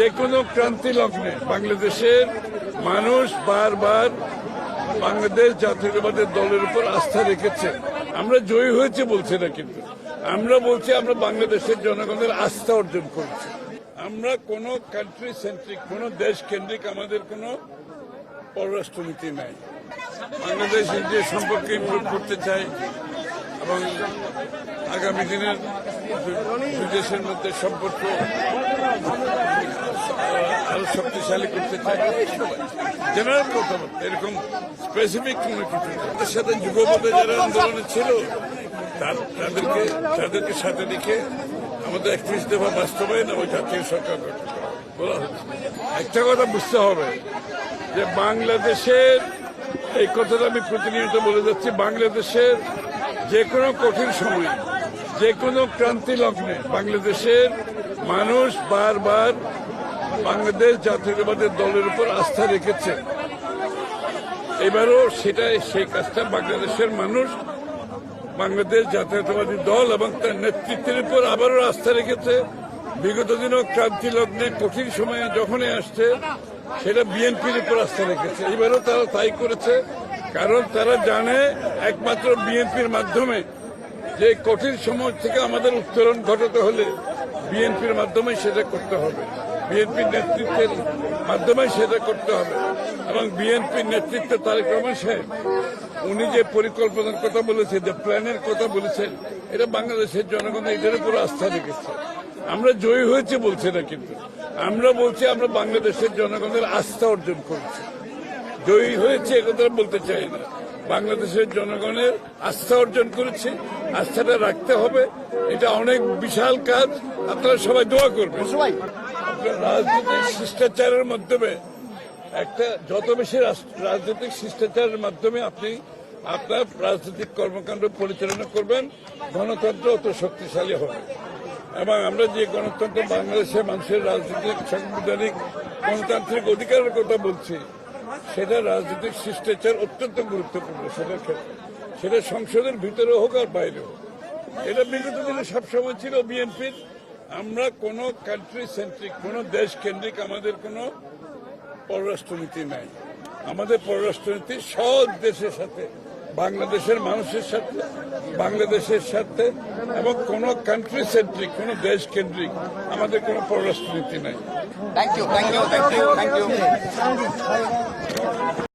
যে কোনো ক্রান্তি লগ্নে বাংলাদেশের মানুষ বারবার বাংলাদেশ জাতীয়তাবাদের দলের উপর আস্থা রেখেছে। আমরা জয়ী হয়েছে বলছি না, কিন্তু আমরা বলছি আমরা বাংলাদেশের জনগণের আস্থা অর্জন করেছি। আমরা কোনো কান্ট্রি সেন্ট্রিক, কোনো দেশ কেন্দ্রিক আমাদের কোনো পররাষ্ট্রনীতি নাই। বাংলাদেশ ইন্ডিয়া সম্পর্কে ইমপ্রুভ করতে চাই এবং আগামী দিনের দুই দেশের মধ্যে সম্পর্ক আরো শক্তিশালী করতে চাই। জেনারেল কথাবার্তা, এরকম স্পেসিফিক কোনো কিছু তাদের সাথে যুগপথে যারা আন্দোলনে ছিল তাদেরকে সাথে রেখে আমাদের 31 দফা বাস্তবায়ন এবং জাতীয় সরকার গঠন করা বলা হচ্ছে। একটা কথা বুঝতে হবে যে বাংলাদেশের, এই কথাটা আমি প্রতিনিয়ত বলে যাচ্ছি, বাংলাদেশের যে কোনো কঠিন সময়ে, যে কোনো ক্রান্তি লগ্নে বাংলাদেশের মানুষ বারবার বাংলাদেশ জাতীয়তাবাদের দলের উপর আস্থা রেখেছে। এবারও সেই কাজটা বাংলাদেশের মানুষ বাংলাদেশ জাতীয়তাবাদী দল এবং তার নেতৃত্বের উপর আবারও আস্থা রেখেছে। বিগত দিনও ক্রান্তি লগ্নে কঠিন সময়ে যখনই আসছে সেটা বিএনপির উপর আস্থা রেখেছে। এবারও তারা তাই করেছে, কারণ তারা জানে একমাত্র বিএনপির মাধ্যমে যে কঠিন সময় থেকে আমাদের উত্তরণ ঘটাতে হলে বিএনপির মাধ্যমে সেটা করতে হবে, বিএনপির নেতৃত্বের মাধ্যমে সেটা করতে হবে। এবং বিএনপির নেতৃত্বে তারেক রহমান সাহেব উনি যে পরিকল্পনার কথা বলেছেন, যে প্ল্যানের কথা বলেছেন, এটা বাংলাদেশের জনগণ এটার উপর আস্থা রেখেছে। আমরা জয়ী হয়েছে বলছি না, কিন্তু আমরা বলছি আমরা বাংলাদেশের জনগণের আস্থা অর্জন করেছি। জয়ী হয়েছে একথা বলতে চাই না, বাংলাদেশের জনগণের আস্থা অর্জন করেছে। আস্থাটা রাখতে হবে, এটা অনেক বিশাল কাজ। আপনারা সবাই দোয়া করবেন। রাজনৈতিক শিষ্টাচারের মাধ্যমে যত বেশি রাজনৈতিক শিষ্টাচারের মাধ্যমে আপনি আপনার রাজনৈতিক কর্মকাণ্ড পরিচালনা করবেন, গণতন্ত্র অত শক্তিশালী হবে। এবং আমরা যে গণতন্ত্র, বাংলাদেশের মানুষের রাজনৈতিক, সাংবিধানিক, গণতান্ত্রিক অধিকারের কথা বলছি, সেটা রাজনৈতিক শিষ্টাচার অত্যন্ত গুরুত্বপূর্ণ। সেটার ক্ষেত্রে সেটা সংসদের ভিতরে হোক আর বাইরে হোক, এটা বিগত দিনে সবসময় ছিল বিএনপির। আমরা কোনো কান্ট্রি সেন্ট্রিক, কোনো দেশ কেন্দ্রিক আমাদের কোনো পররাষ্ট্রনীতি নাই। আমাদের পররাষ্ট্রনীতি সব দেশের সাথে, বাংলাদেশের মানুষের সাথে, বাংলাদেশের সাথে, এবং কোনো কান্ট্রি সেন্ট্রিক, কোনো দেশ কেন্দ্রিক আমাদের কোনো পররাষ্ট্রনীতি নাই। Thank you.